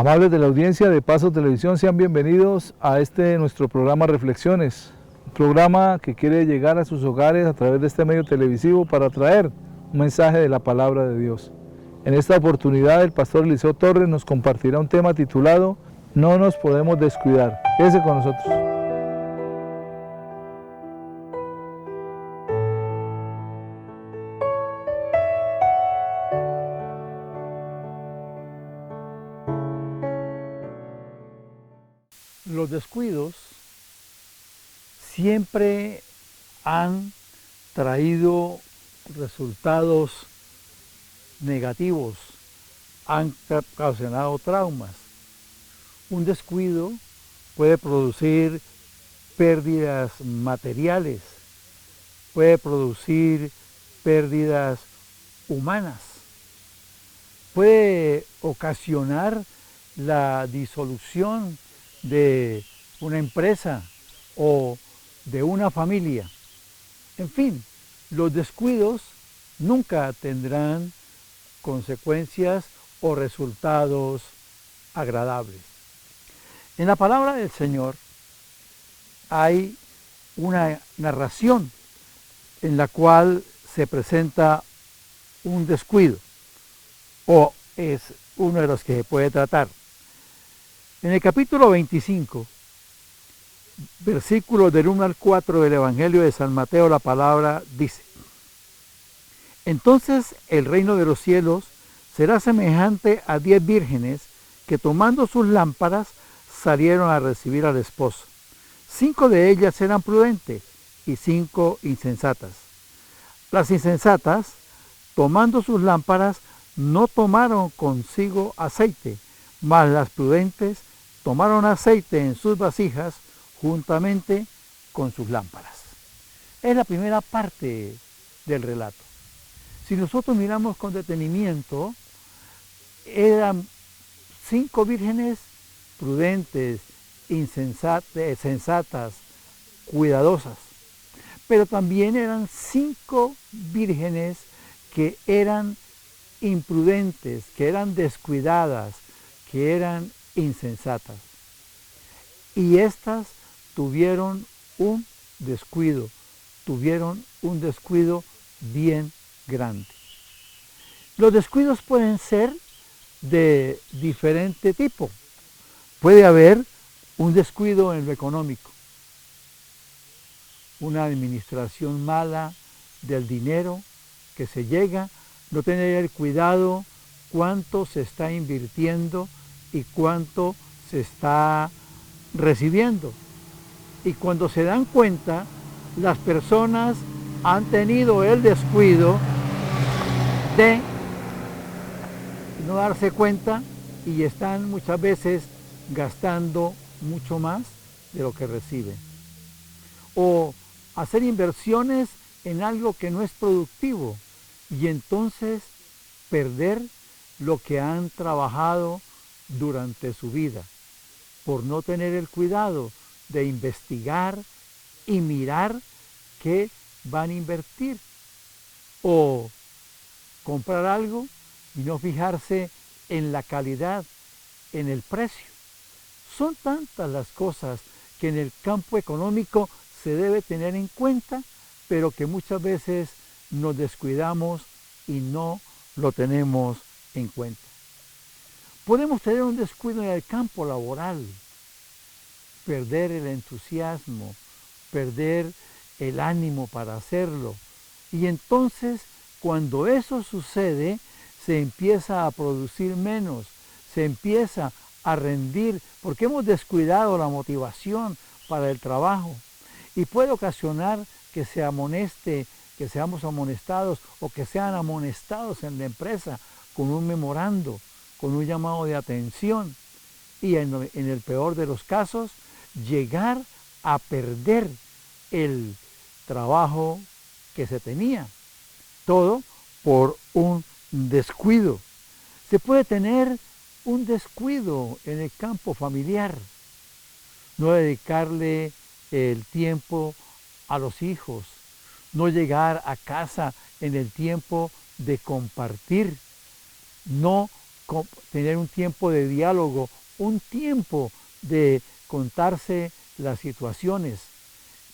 Amables de la audiencia de Paso Televisión, sean bienvenidos a nuestro programa Reflexiones, un programa que quiere llegar a sus hogares a través de este medio televisivo para traer un mensaje de la palabra de Dios. En esta oportunidad el pastor Eliseo Torres nos compartirá un tema titulado No nos podemos descuidar. Quédese con nosotros. Los descuidos siempre han traído resultados negativos, han ocasionado traumas. Un descuido puede producir pérdidas materiales, puede producir pérdidas humanas, puede ocasionar la disolución de una empresa o de una familia. En fin, los descuidos nunca tendrán consecuencias o resultados agradables. En la palabra del Señor hay una narración en la cual se presenta un descuido, o es uno de los que se puede tratar. En el capítulo 25, versículos del 1 al 4 del Evangelio de San Mateo, la palabra dice: Entonces el reino de los cielos será semejante a 10 vírgenes que tomando sus lámparas salieron a recibir al esposo. 5 de ellas eran prudentes y 5 insensatas. Las insensatas, tomando sus lámparas, no tomaron consigo aceite, mas las prudentes tomaron aceite en sus vasijas juntamente con sus lámparas. Es la primera parte del relato. Si nosotros miramos con detenimiento, eran 5 vírgenes prudentes, sensatas, cuidadosas, pero también eran 5 vírgenes que eran imprudentes, que eran descuidadas, que eran insensatas. Y estas tuvieron un descuido bien grande. Los descuidos pueden ser de diferente tipo. Puede haber un descuido en lo económico, una administración mala del dinero que se llega, no tener el cuidado cuánto se está invirtiendo y cuánto se está recibiendo. Y cuando se dan cuenta, las personas han tenido el descuido de no darse cuenta y están muchas veces gastando mucho más de lo que reciben. O hacer inversiones en algo que no es productivo y entonces perder lo que han trabajado durante su vida por no tener el cuidado de investigar y mirar qué van a invertir, o comprar algo y no fijarse en la calidad, en el precio. Son tantas las cosas que en el campo económico se debe tener en cuenta, pero que muchas veces nos descuidamos y no lo tenemos en cuenta. Podemos tener un descuido en el campo laboral, perder el entusiasmo, perder el ánimo para hacerlo. Y entonces, cuando eso sucede, se empieza a producir menos, se empieza a rendir, porque hemos descuidado la motivación para el trabajo. Y puede ocasionar que se amoneste, que seamos amonestados o que sean amonestados en la empresa con un memorando, con un llamado de atención. Y en el peor de los casos, llegar a perder el trabajo que se tenía. Todo por un descuido. Se puede tener un descuido en el campo familiar. No dedicarle el tiempo a los hijos. No llegar a casa en el tiempo de compartir. No tener un tiempo de diálogo, un tiempo de contarse las situaciones.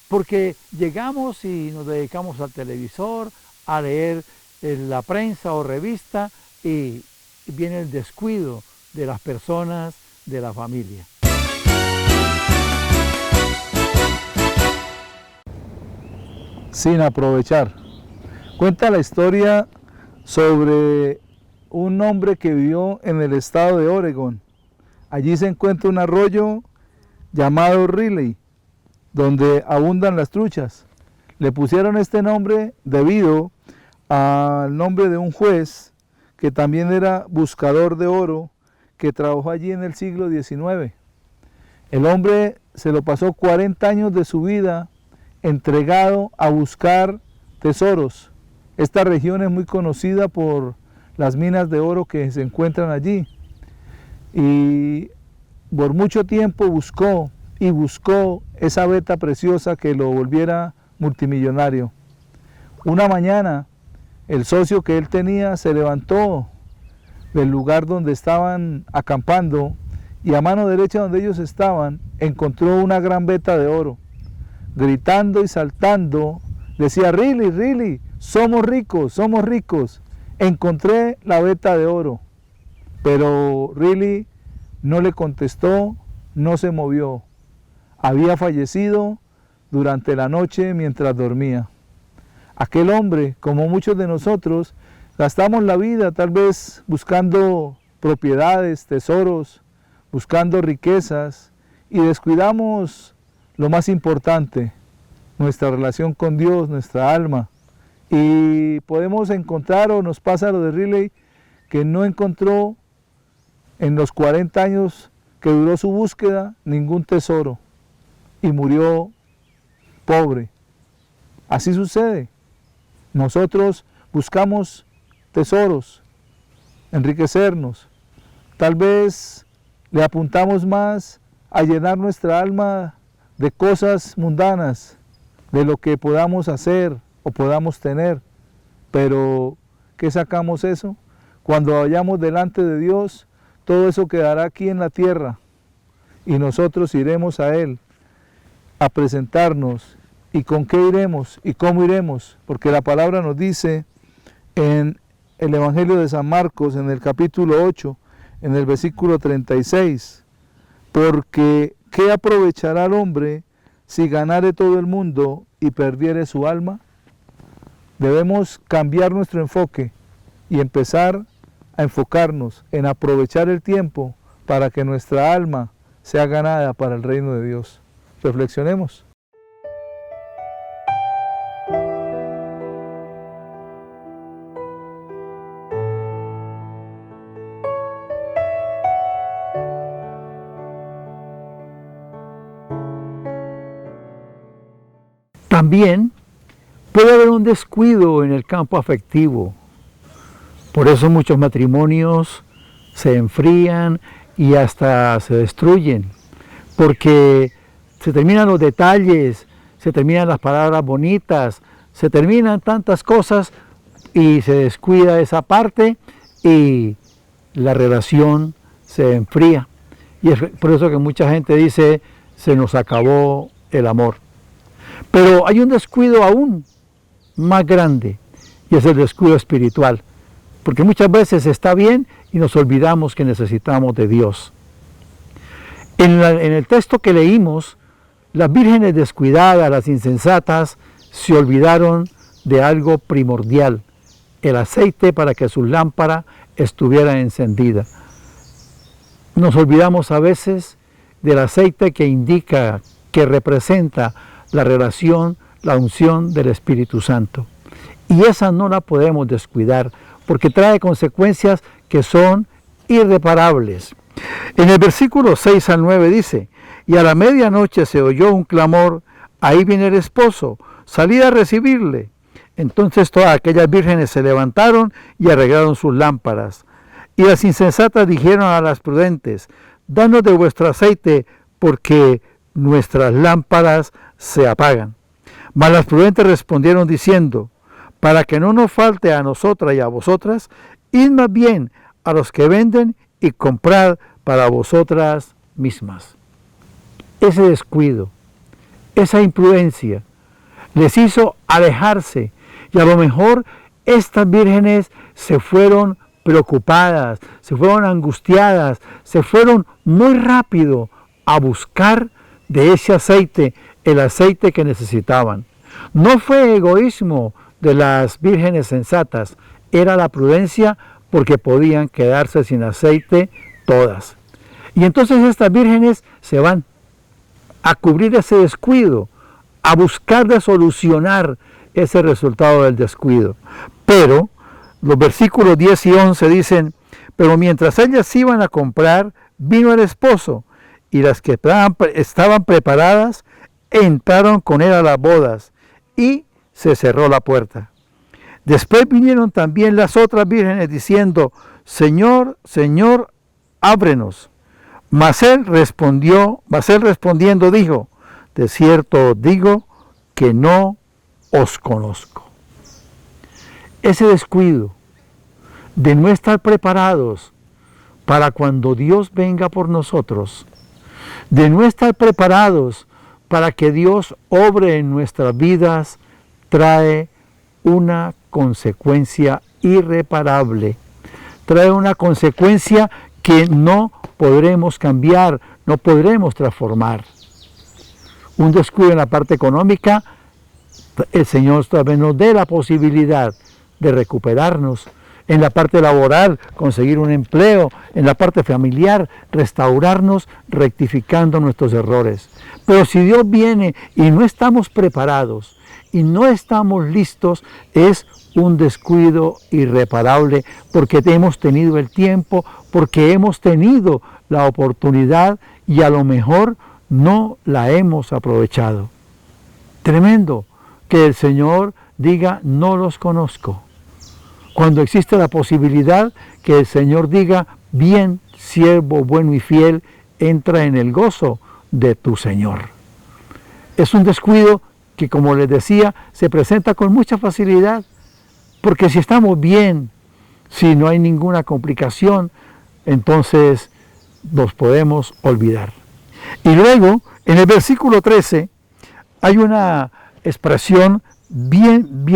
Porque llegamos y nos dedicamos al televisor, a leer la prensa o revista y viene el descuido de las personas, de la familia. Sin aprovechar. Cuenta la historia sobre un hombre que vivió en el estado de Oregón. Allí se encuentra un arroyo llamado Riley, donde abundan las truchas. Le pusieron este nombre debido al nombre de un juez que también era buscador de oro, que trabajó allí en el siglo XIX. El hombre se lo pasó 40 años de su vida entregado a buscar tesoros. Esta región es muy conocida por las minas de oro que se encuentran allí. Y por mucho tiempo buscó esa veta preciosa que lo volviera multimillonario. Una mañana, el socio que él tenía se levantó del lugar donde estaban acampando y a mano derecha donde ellos estaban encontró una gran veta de oro. Gritando y saltando, decía: "Riley, Riley, somos ricos, encontré la veta de oro". Pero Riley no le contestó, no se movió. Había fallecido durante la noche mientras dormía. Aquel hombre, como muchos de nosotros, gastamos la vida tal vez buscando propiedades, tesoros, buscando riquezas y descuidamos lo más importante, nuestra relación con Dios, nuestra alma. Y podemos encontrar, o nos pasa lo de Riley, que no encontró en los 40 años que duró su búsqueda ningún tesoro y murió pobre. Así sucede. Nosotros buscamos tesoros, enriquecernos. Tal vez le apuntamos más a llenar nuestra alma de cosas mundanas, de lo que podamos hacer o podamos tener. Pero, ¿qué sacamos eso? Cuando vayamos delante de Dios, todo eso quedará aquí en la tierra y nosotros iremos a Él a presentarnos. ¿Y con qué iremos? ¿Y cómo iremos? Porque la palabra nos dice en el Evangelio de San Marcos, en el capítulo 8, en el versículo 36, porque ¿qué aprovechará el hombre si ganare todo el mundo y perdiere su alma? Debemos cambiar nuestro enfoque y empezar a enfocarnos en aprovechar el tiempo para que nuestra alma sea ganada para el reino de Dios. Reflexionemos. También puede haber un descuido en el campo afectivo. Por eso muchos matrimonios se enfrían y hasta se destruyen, porque se terminan los detalles, se terminan las palabras bonitas, se terminan tantas cosas y se descuida esa parte y la relación se enfría. Y es por eso que mucha gente dice: se nos acabó el amor. Pero hay un descuido aún más grande, y es el descuido espiritual, porque muchas veces está bien y nos olvidamos que necesitamos de Dios. En el texto que leímos, las vírgenes descuidadas, las insensatas, se olvidaron de algo primordial: el aceite para que su lámpara estuviera encendida. Nos olvidamos a veces del aceite que indica, que representa la relación, la unción del Espíritu Santo. Y esa no la podemos descuidar, porque trae consecuencias que son irreparables. En el versículo 6 al 9 dice: y a la medianoche se oyó un clamor: ahí viene el esposo, salid a recibirle. Entonces todas aquellas vírgenes se levantaron y arreglaron sus lámparas. Y las insensatas dijeron a las prudentes: danos de vuestro aceite, porque nuestras lámparas se apagan. Mas las prudentes respondieron diciendo: para que no nos falte a nosotras y a vosotras, id más bien a los que venden y comprad para vosotras mismas. Ese descuido, esa imprudencia, les hizo alejarse, y a lo mejor estas vírgenes se fueron preocupadas, se fueron angustiadas, se fueron muy rápido a buscar de ese aceite, el aceite que necesitaban. No fue egoísmo de las vírgenes sensatas, era la prudencia, porque podían quedarse sin aceite todas. Y entonces estas vírgenes se van a cubrir ese descuido, a buscar de solucionar ese resultado del descuido. Pero los versículos 10 y 11 dicen: pero mientras ellas iban a comprar, vino el esposo, y las que estaban preparadas entraron con él a las bodas, y se cerró la puerta. Después vinieron también las otras vírgenes diciendo: Señor, Señor, ábrenos. Mas él respondiendo dijo: de cierto os digo que no os conozco. Ese descuido de no estar preparados para cuando Dios venga por nosotros, de no estar preparados para que Dios obre en nuestras vidas, trae una consecuencia irreparable, trae una consecuencia que no podremos cambiar, no podremos transformar. Un descuido en la parte económica, el Señor todavía nos dé la posibilidad de recuperarnos. En la parte laboral, conseguir un empleo. En la parte familiar, restaurarnos, rectificando nuestros errores. Pero si Dios viene y no estamos preparados y no estamos listos, es un descuido irreparable, porque hemos tenido el tiempo, porque hemos tenido la oportunidad y a lo mejor no la hemos aprovechado. Tremendo que el Señor diga: no los conozco. Cuando existe la posibilidad que el Señor diga: bien, siervo bueno y fiel, entra en el gozo de tu Señor. Es un descuido que, como les decía, se presenta con mucha facilidad, porque si estamos bien, si no hay ninguna complicación, entonces nos podemos olvidar. Y luego, en el versículo 13, hay una expresión bien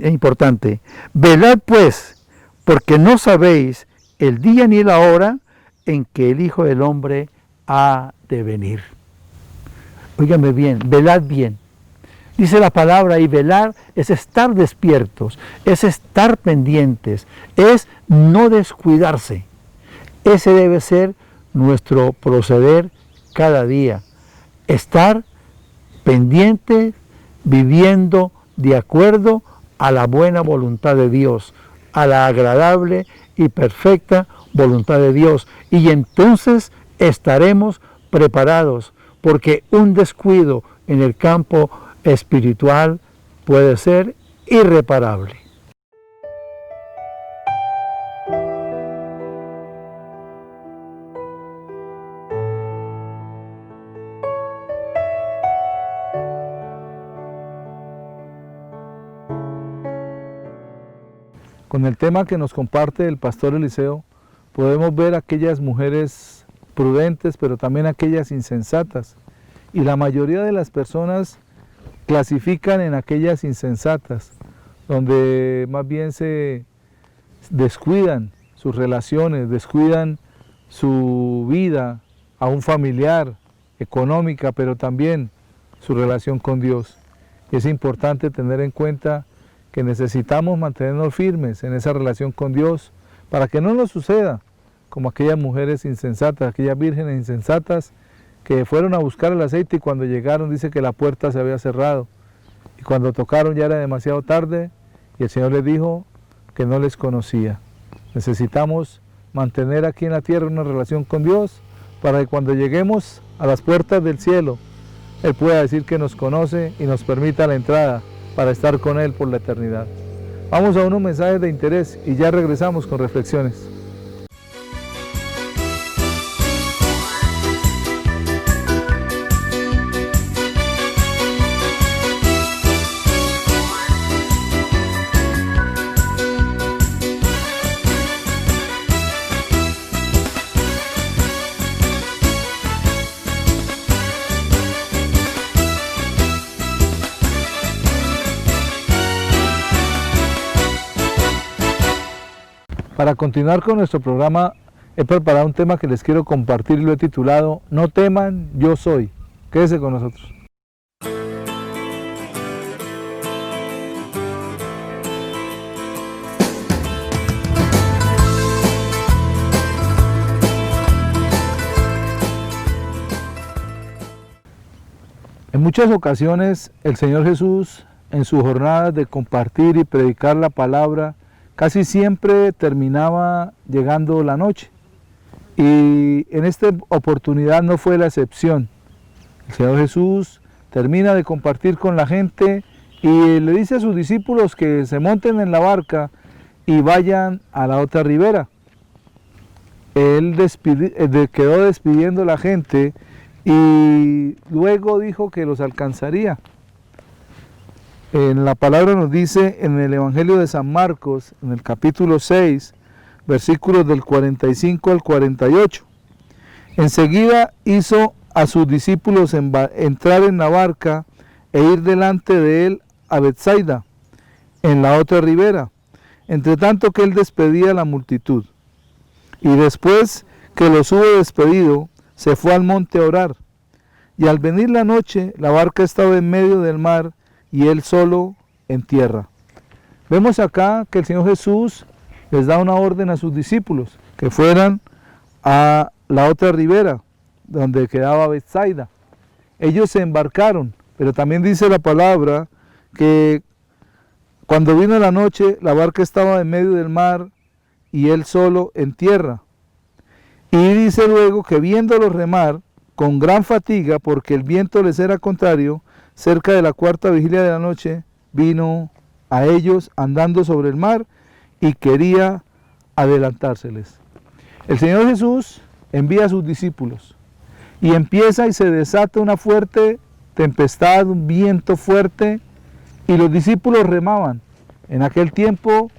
importante. Velad pues, porque no sabéis el día ni la hora en que el Hijo del Hombre ha de venir. Óigame bien, velad bien. Dice la palabra, y velar es estar despiertos, es estar pendientes, es no descuidarse. Ese debe ser nuestro proceder cada día. Estar pendiente, viviendo de acuerdo a la buena voluntad de Dios, a la agradable y perfecta voluntad de Dios. Y entonces estaremos preparados, porque un descuido en el campo espiritual puede ser irreparable. Con el tema que nos comparte el pastor Eliseo, podemos ver aquellas mujeres prudentes, pero también aquellas insensatas. Y la mayoría de las personas clasifican en aquellas insensatas, donde más bien se descuidan sus relaciones, descuidan su vida, aún familiar, económica, pero también su relación con Dios. Es importante tener en cuenta que necesitamos mantenernos firmes en esa relación con Dios para que no nos suceda como aquellas mujeres insensatas, aquellas vírgenes insensatas que fueron a buscar el aceite y cuando llegaron dice que la puerta se había cerrado y cuando tocaron ya era demasiado tarde y el Señor les dijo que no les conocía. Necesitamos mantener aquí en la tierra una relación con Dios para que cuando lleguemos a las puertas del cielo Él pueda decir que nos conoce y nos permita la entrada para estar con Él por la eternidad. Vamos a unos mensajes de interés y ya regresamos con reflexiones. Para continuar con nuestro programa, he preparado un tema que les quiero compartir y lo he titulado No teman, yo soy. Quédese con nosotros. En muchas ocasiones el Señor Jesús, en sus jornadas de compartir y predicar la palabra, casi siempre terminaba llegando la noche. Y en esta oportunidad no fue la excepción. El Señor Jesús termina de compartir con la gente y le dice a sus discípulos que se monten en la barca y vayan a la otra ribera. Él quedó despidiendo a la gente y luego dijo que los alcanzaría. En la palabra nos dice en el Evangelio de San Marcos, en el capítulo 6, versículos del 45 al 48. Enseguida hizo a sus discípulos entrar en la barca e ir delante de él a Betsaida, en la otra ribera, entre tanto que él despedía a la multitud. Y después que los hubo despedido, se fue al monte a orar. Y al venir la noche, la barca estaba en medio del mar y él solo en tierra. Vemos acá que el Señor Jesús les da una orden a sus discípulos, que fueran a la otra ribera, donde quedaba Betsaida. Ellos se embarcaron, pero también dice la palabra que cuando vino la noche, la barca estaba en medio del mar y él solo en tierra. Y dice luego que viéndolos remar con gran fatiga, porque el viento les era contrario, cerca de la cuarta vigilia de la noche, vino a ellos andando sobre el mar y quería adelantárseles. El Señor Jesús envía a sus discípulos y empieza y se desata una fuerte tempestad, un viento fuerte, y los discípulos remaban. En aquel tiempo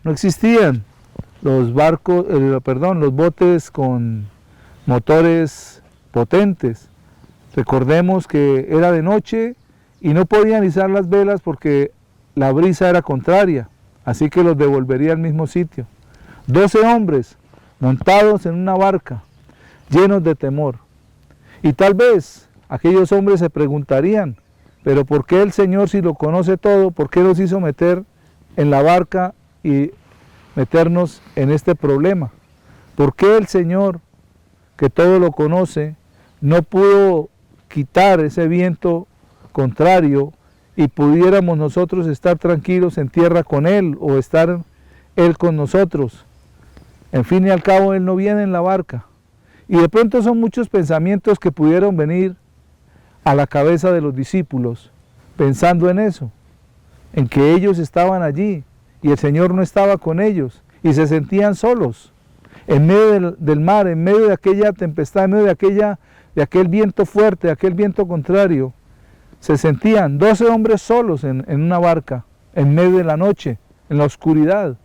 no existían los botes con motores potentes. Recordemos que era de noche y no podían izar las velas porque la brisa era contraria, así que los devolvería al mismo sitio. 12 hombres montados en una barca, llenos de temor. Y tal vez aquellos hombres se preguntarían, pero ¿por qué el Señor, si lo conoce todo, por qué los hizo meter en la barca y meternos en este problema? ¿Por qué el Señor, que todo lo conoce, no pudo quitar ese viento contrario y pudiéramos nosotros estar tranquilos en tierra con Él o estar Él con nosotros? En fin y al cabo, Él no viene en la barca. Y de pronto son muchos pensamientos que pudieron venir a la cabeza de los discípulos, pensando en eso, en que ellos estaban allí y el Señor no estaba con ellos y se sentían solos en medio del mar, en medio de aquella tempestad, en medio de aquel viento fuerte, de aquel viento contrario. Se sentían 12 hombres solos en una barca, en medio de la noche, en la oscuridad.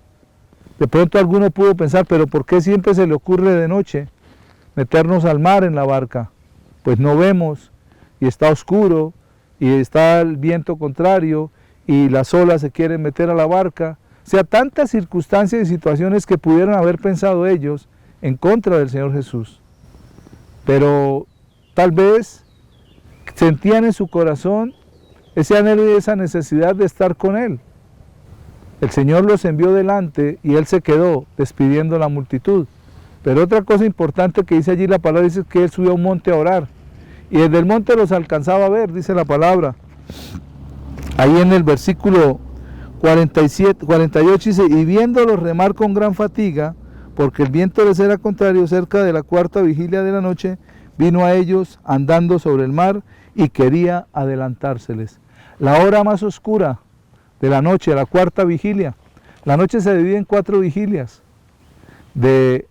De pronto alguno pudo pensar, pero ¿por qué siempre se le ocurre de noche meternos al mar en la barca? Pues no vemos y está oscuro y está el viento contrario y las olas se quieren meter a la barca. O sea, tantas circunstancias y situaciones que pudieron haber pensado ellos en contra del Señor Jesús. Pero tal vez sentían en su corazón ese anhelo y esa necesidad de estar con Él. El Señor los envió delante y Él se quedó despidiendo a la multitud. Pero otra cosa importante que dice allí la palabra, dice que Él subió a un monte a orar. Y desde el monte los alcanzaba a ver, dice la palabra. Ahí en el versículo 48 dice, y viéndolos remar con gran fatiga, porque el viento les era contrario, cerca de la cuarta vigilia de la noche, vino a ellos andando sobre el mar y quería adelantárseles. La hora más oscura de la noche, la cuarta vigilia. La noche se divide en 4 vigilias, de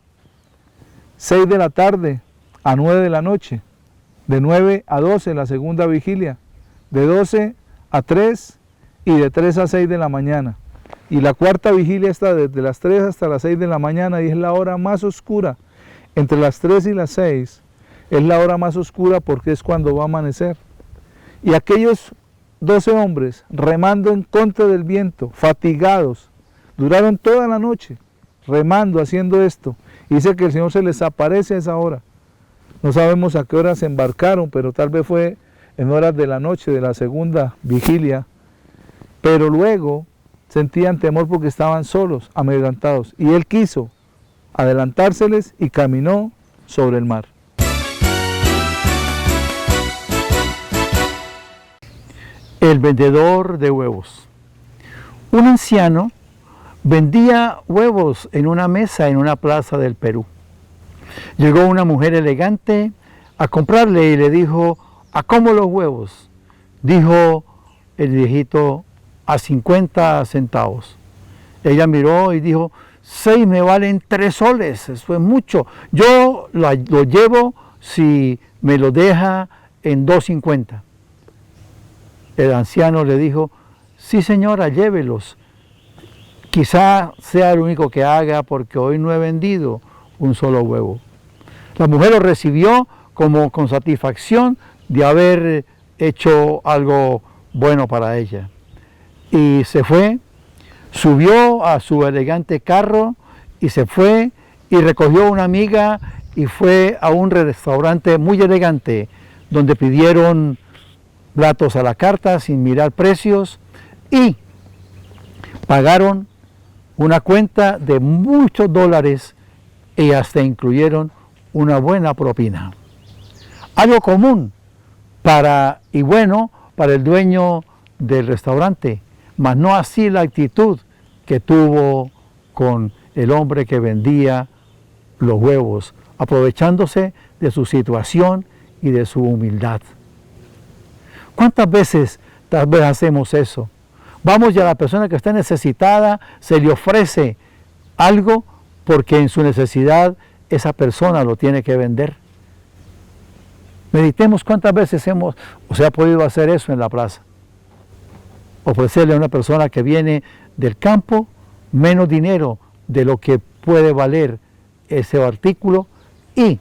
6 de la tarde a 9 de la noche, de 9 a 12 la segunda vigilia, de 12 a 3 y de 3 a 6 de la mañana. Y la cuarta vigilia está desde las 3 hasta las 6 de la mañana y es la hora más oscura. Entre las 3 y las 6 es la hora más oscura porque es cuando va a amanecer. Y aquellos 12 hombres remando en contra del viento, fatigados, duraron toda la noche remando, haciendo esto. Y dice que el Señor se les aparece a esa hora. No sabemos a qué hora se embarcaron, pero tal vez fue en horas de la noche, de la segunda vigilia. Pero luego sentían temor porque estaban solos, amedrentados. Y Él quiso adelantárseles y caminó sobre el mar. El vendedor de huevos. Un anciano vendía huevos en una mesa en una plaza del Perú. Llegó una mujer elegante a comprarle y le dijo: ¿a cómo los huevos? Dijo el viejito: a 50 centavos. Ella miró y dijo: 6 me valen 3 soles, eso es mucho. Yo lo llevo si me lo deja en 2.50. El anciano le dijo: sí señora, llévelos. Quizá sea el único que haga porque hoy no he vendido un solo huevo. La mujer lo recibió como con satisfacción de haber hecho algo bueno para ella. Y se fue, subió a su elegante carro y se fue y recogió a una amiga y fue a un restaurante muy elegante donde pidieron platos a la carta sin mirar precios y pagaron una cuenta de muchos dólares y hasta incluyeron una buena propina. Algo común y bueno para el dueño del restaurante, mas no así la actitud que tuvo con el hombre que vendía los huevos, aprovechándose de su situación y de su humildad. ¿Cuántas veces tal vez hacemos eso? Vamos y a la persona que está necesitada se le ofrece algo porque en su necesidad esa persona lo tiene que vender. Meditemos cuántas veces se ha podido hacer eso en la plaza. Ofrecerle a una persona que viene del campo menos dinero de lo que puede valer ese artículo y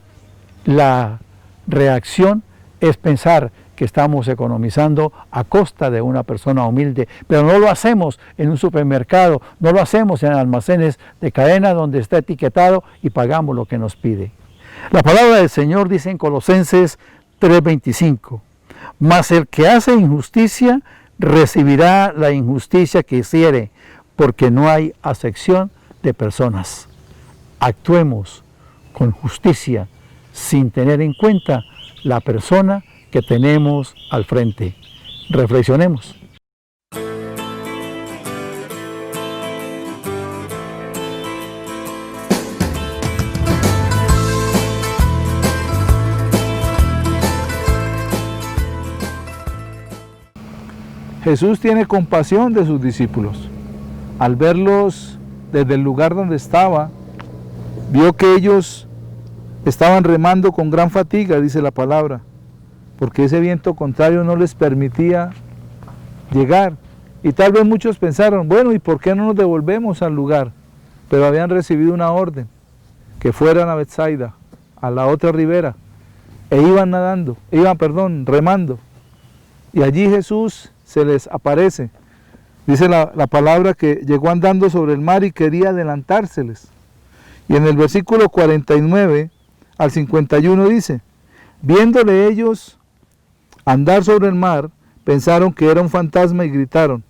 la reacción es pensar que estamos economizando a costa de una persona humilde, pero no lo hacemos en un supermercado, no lo hacemos en almacenes de cadena donde está etiquetado y pagamos lo que nos pide. La palabra del Señor dice en Colosenses 3:25, mas el que hace injusticia recibirá la injusticia que hiciere, porque no hay acepción de personas. Actuemos con justicia sin tener en cuenta la persona que tenemos al frente. Reflexionemos. Jesús tiene compasión de sus discípulos. Al verlos desde el lugar donde estaba, vio que ellos estaban remando con gran fatiga, dice la palabra, porque ese viento contrario no les permitía llegar. Y tal vez muchos pensaron, bueno, ¿y por qué no nos devolvemos al lugar? Pero habían recibido una orden, que fueran a Betsaida, a la otra ribera, e iban remando. Y allí Jesús se les aparece. Dice la palabra que llegó andando sobre el mar y quería adelantárseles. Y en el versículo 49 al 51 dice, viéndole ellos andar sobre el mar, pensaron que era un fantasma y gritaron,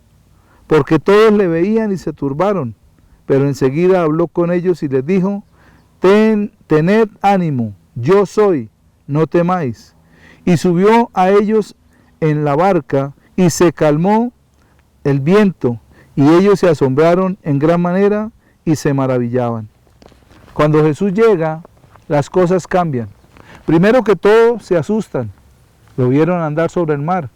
porque todos le veían y se turbaron. Pero enseguida habló con ellos y les dijo, tened ánimo, yo soy, no temáis. Y subió a ellos en la barca y se calmó el viento, y ellos se asombraron en gran manera y se maravillaban. Cuando Jesús llega, las cosas cambian. Primero que todo, se asustan. Lo vieron andar sobre el mar.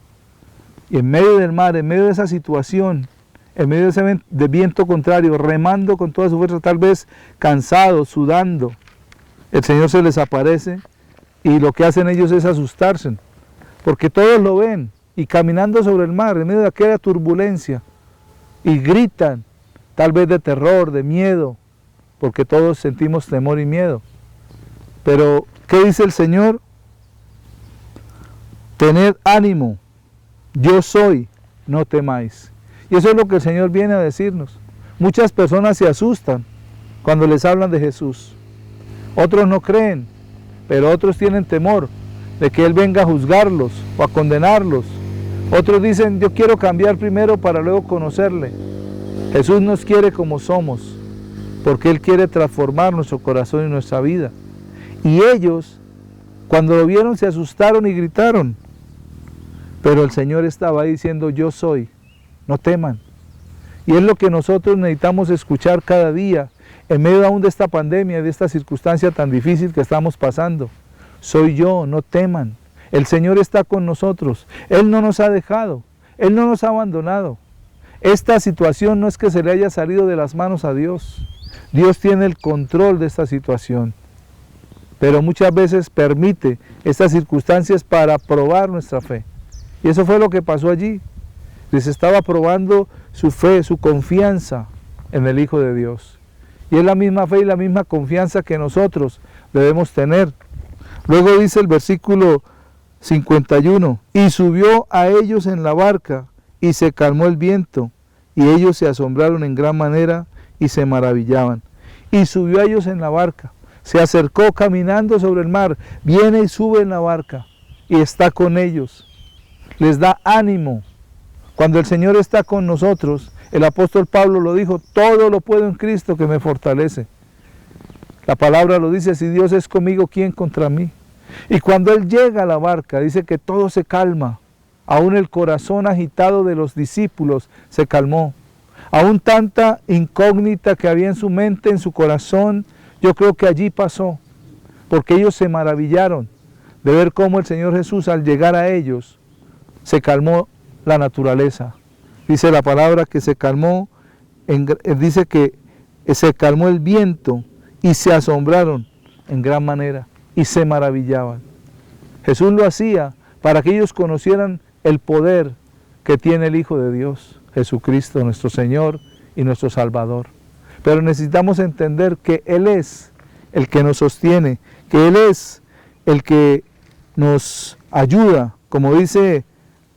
Y en medio del mar, en medio de esa situación, en medio de ese viento contrario, remando con toda su fuerza, tal vez cansados, sudando, el Señor se les aparece y lo que hacen ellos es asustarse, porque todos lo ven. Y caminando sobre el mar, en medio de aquella turbulencia, y gritan, tal vez de terror, de miedo, porque todos sentimos temor y miedo. Pero, ¿qué dice el Señor? Tened ánimo, yo soy, no temáis. Y eso es lo que el Señor viene a decirnos. Muchas personas se asustan cuando les hablan de Jesús. Otros no creen, pero otros tienen temor de que Él venga a juzgarlos o a condenarlos. Otros dicen, yo quiero cambiar primero para luego conocerle. Jesús nos quiere como somos, porque Él quiere transformar nuestro corazón y nuestra vida. Y ellos, cuando lo vieron, se asustaron y gritaron. Pero el Señor estaba ahí diciendo, yo soy, no teman. Y es lo que nosotros necesitamos escuchar cada día, en medio aún de esta pandemia, de esta circunstancia tan difícil que estamos pasando. Soy yo, no teman. El Señor está con nosotros. Él no nos ha dejado. Él no nos ha abandonado. Esta situación no es que se le haya salido de las manos a Dios. Dios tiene el control de esta situación. Pero muchas veces permite estas circunstancias para probar nuestra fe. Y eso fue lo que pasó allí. Les estaba probando su fe, su confianza en el Hijo de Dios. Y es la misma fe y la misma confianza que nosotros debemos tener. Luego dice el versículo 51, y subió a ellos en la barca, y se calmó el viento, y ellos se asombraron en gran manera, y se maravillaban. Y subió a ellos en la barca, se acercó caminando sobre el mar, viene y sube en la barca, y está con ellos. Les da ánimo. Cuando el Señor está con nosotros, el apóstol Pablo lo dijo, todo lo puedo en Cristo que me fortalece. La palabra lo dice, si Dios es conmigo, ¿quién contra mí? Y cuando Él llega a la barca, dice que todo se calma. Aún el corazón agitado de los discípulos se calmó. Aún tanta incógnita que había en su mente, en su corazón, yo creo que allí pasó. Porque ellos se maravillaron de ver cómo el Señor Jesús, al llegar a ellos, se calmó la naturaleza. Dice la palabra que se calmó, dice que se calmó el viento y se asombraron en gran manera y se maravillaban. Jesús lo hacía para que ellos conocieran el poder que tiene el Hijo de Dios, Jesucristo, nuestro Señor y nuestro Salvador. Pero necesitamos entender que Él es el que nos sostiene, que Él es el que nos ayuda, como dice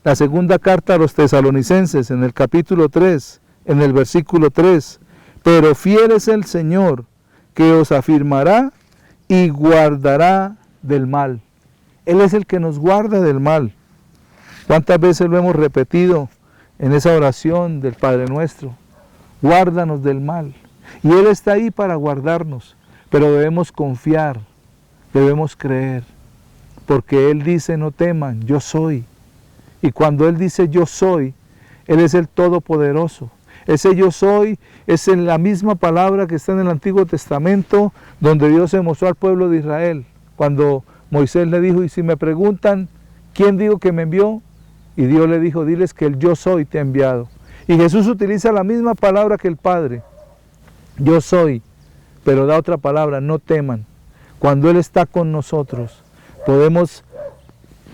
la segunda carta a los tesalonicenses en el capítulo 3, en el versículo 3, pero fiel es el Señor que os afirmará y guardará del mal. Él es el que nos guarda del mal. ¿Cuántas veces lo hemos repetido en esa oración del Padre Nuestro? Guárdanos del mal. Y Él está ahí para guardarnos, pero debemos confiar, debemos creer, porque Él dice, no teman, yo soy. Y cuando Él dice yo soy, Él es el Todopoderoso. Ese yo soy es en la misma palabra que está en el Antiguo Testamento, donde Dios se mostró al pueblo de Israel. Cuando Moisés le dijo, y si me preguntan, ¿quién digo que me envió? Y Dios le dijo, diles que el yo soy te ha enviado. Y Jesús utiliza la misma palabra que el Padre, yo soy, pero da otra palabra, no teman. Cuando Él está con nosotros, podemos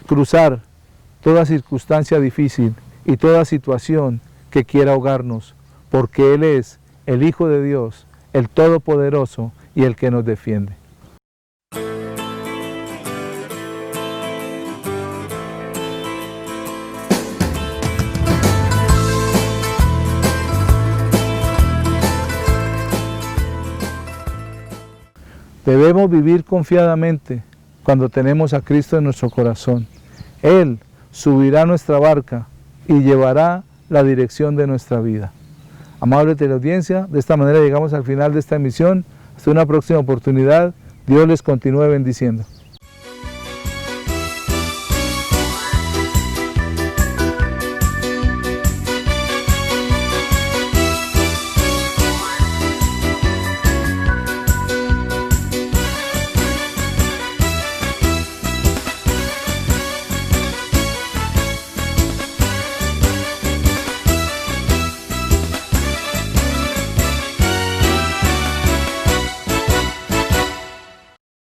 cruzar toda circunstancia difícil y toda situación que quiera ahogarnos, porque Él es el Hijo de Dios, el Todopoderoso y el que nos defiende. Debemos vivir confiadamente cuando tenemos a Cristo en nuestro corazón. Él subirá a nuestra barca y llevará la dirección de nuestra vida. Amable teleaudiencia, de esta manera llegamos al final de esta emisión. Hasta una próxima oportunidad. Dios les continúe bendiciendo.